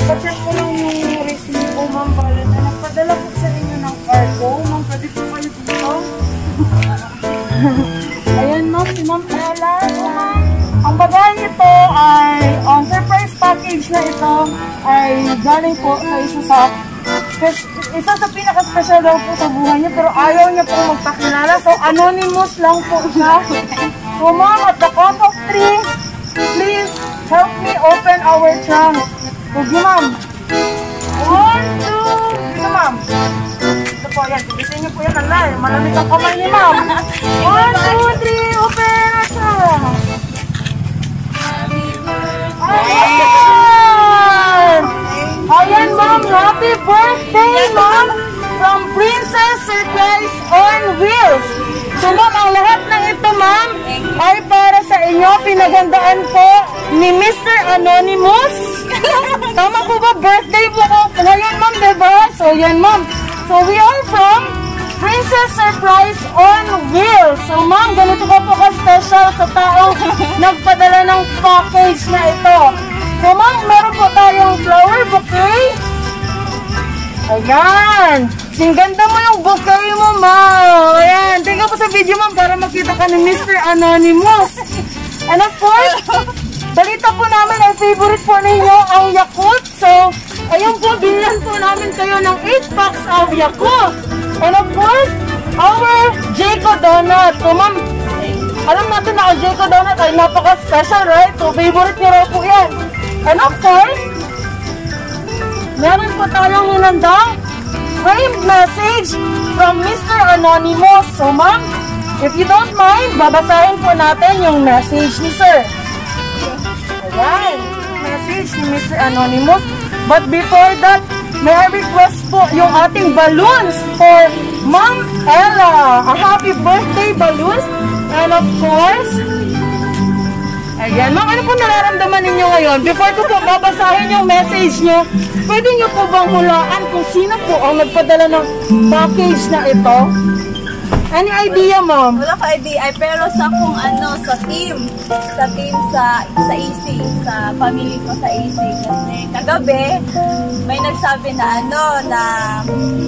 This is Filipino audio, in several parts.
pacheck ko lang yung resibo, ma'am. Bala na nagpadala po sa inyo ng cargo. Ma'am, pwede po kayo dito. Ayan, ma'am. Si Ma'am Ella. So, ma'am, ang bagay nito ay, on surprise package na ito ay galing po sa isa sa pinaka-special daw po sa buhay niya, pero ayaw niya po magpakilala. So, anonymous lang po siya. So, ma'am, at the count of 3, please help me open our trunk. Thank you, ma'am. 1, 2, dito, ma'am. Ito po, yan. Tibisin niyo po yan. Malamig ang kamay ni ma'am. 1, 2, 3, open our trunk. Ayan! Ayan, ma'am. Happy birthday, ma'am. From Princess Surprise on Wheels. So, ma'am, ang lahat ng ito, ma'am, ay para sa inyo. Pinagandaan po ni Mr. Anonymous. Tama po ba? Birthday po ko ngayon, ma'am, diba? So, yan, ma'am. So, we are from Princess Surprise on Wheels. So, ma'am, ganito ko po ka-special sa taong nagpadala ng package na ito. So, ma'am, meron po tayong flower bouquet. Ayan. Ganda mo yung bouquet mo, ma'am. Ayan. Tingnan po sa video, ma'am, para makita ka ni Mr. Anonymous. And of course, balita po namin ang favorite po ninyo, ang Yakult. So, ayun po, binilhan po namin kayo ng 8 packs of Yakult. And of course, our Jayco Donut. So, ma'am, alam natin na ang Jayco Donut ay napaka-special, right? So, favorite nyo raw po yan. And of course, meron po tayong hinandang framed message from Mr. Anonymous. So, ma'am, if you don't mind, babasahin po natin yung message ni Sir. Ayan, message ni Mr. Anonymous. But before that, may I request po yung ating balloons for Ma'am Ella. A happy birthday balloons. And of course, ayan, ma'am, ano po nararamdaman ninyo ngayon? Before ko po babasahin yung message nyo, pwede nyo po bang hulaan kung sino po ang nagpadala ng package na ito? Any idea, ma'am? Wala ka idea. Ay, pero sa kung ano, sa team sa AC, sa family ko sa AC. Kasi kagabi, may nagsabi na na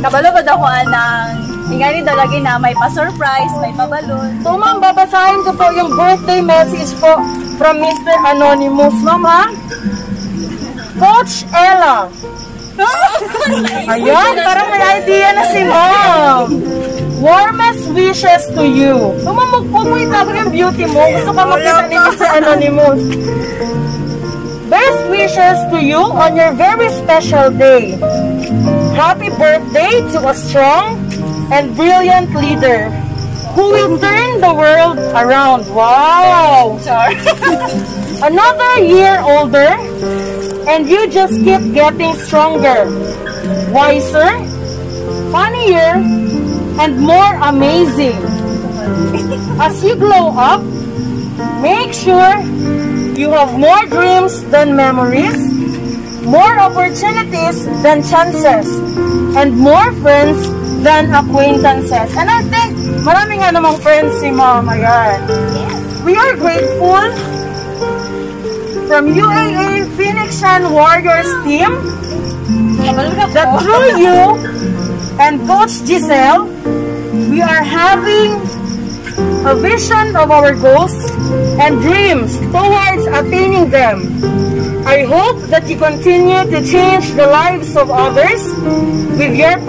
kabalo ba daw ko anang tingani daw lagi na may pa-surprise, may pa-balloon. So, ma'am, babasahin ko po yung birthday message po from Mr. Anonymous, ma'am, ha? Coach Ella. Ayan, parang may idea na si ma'am. Warmest wishes to you. So, ma'am, huwag mo itago yung beauty mo. Gusto ka makita ni Mr. Anonymous. Best wishes to you on your very special day. Happy birthday to a strong and brilliant leader who will turn the world around. Wow! Another year older, and you just keep getting stronger, wiser, funnier, and more amazing. As you grow up, make sure you have more dreams than memories, more opportunities than chances, and more friends than acquaintances. And I think marami nga namang friends si Ma'am. Ayan. We are grateful from UAA Phoenician Warriors team that through you and Coach Giselle, we are having a vision of our goals and dreams towards attaining them. I hope that you continue to change the lives of others with your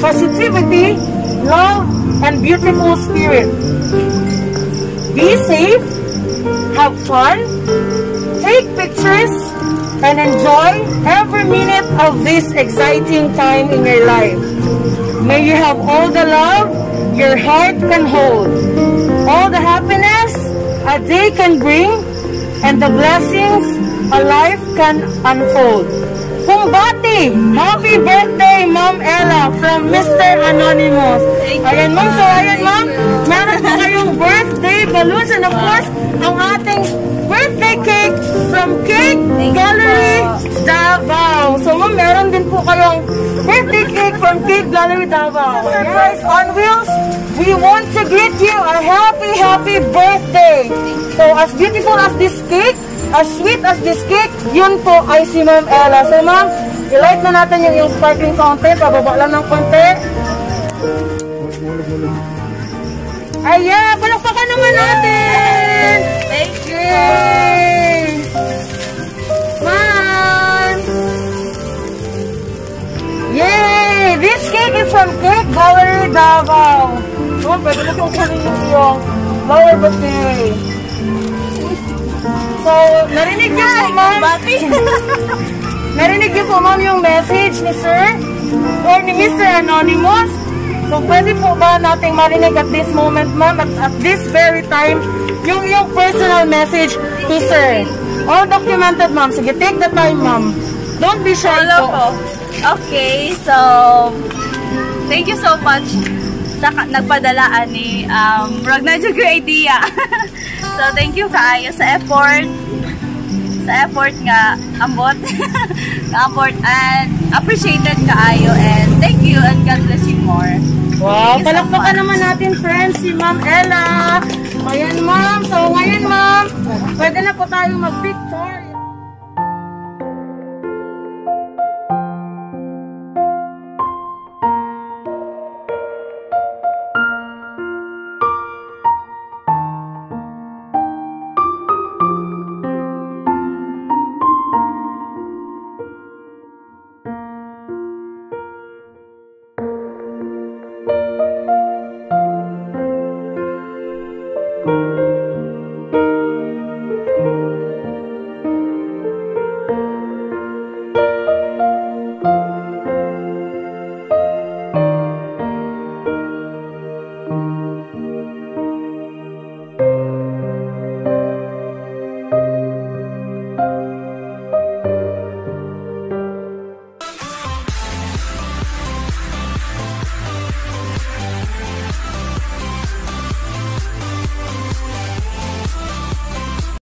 positivity, love, and beautiful spirit. Be safe, have fun, take pictures, and enjoy every minute of this exciting time in your life. May you have all the love your heart can hold, all the happiness a day can bring, and the blessings a life can unfold. Kumbati! Happy birthday, Ma'am Ella from Mr. Anonymous. Ayan, ma'am. So, ayan, ma'am. Meron na kayong birthday balloons and of course, ang ating birthday cake from Cake Gallery Davao. So, ma'am, meron din po kayong birthday cake from Cake Gallery Davao. Surprise on Wheels, we want to greet you a happy birthday. So, as beautiful as this cake, as sweet as this cake, yun po ay si Ma'am Ella. So ma'am, i-light na natin yung sparkling fountain. Pababa lang ng konti. Ayan, palakpakan naman natin. Thank you. Yay! Ma'am! Yay! This cake is from Cake Gallery Davao. Ma'am, pwede mo kung kunin yung flower bouquet. So, narinig niyo po, ma'am? Narinig niyo po, ma'am, yung message ni Sir or ni Mr. Anonymous? So, pwede po ba nating marinig at this moment, ma'am, at this very time, yung personal message to Sir? All documented, ma'am. Sige, take the time, ma'am. Don't be shy po. Okay, so, thank you so much sa nagpadalaan ni Ragnar Jugger Idea. So, thank you kaayo sa effort. Sa effort nga, ambot. Effort and appreciated kaayo. And thank you and God bless you more. Wow, palakpakan naman natin, friends, si Ma'am Ella. Ayan, ma'am. So, ngayon, ma'am, pwede na po tayo mag-picture.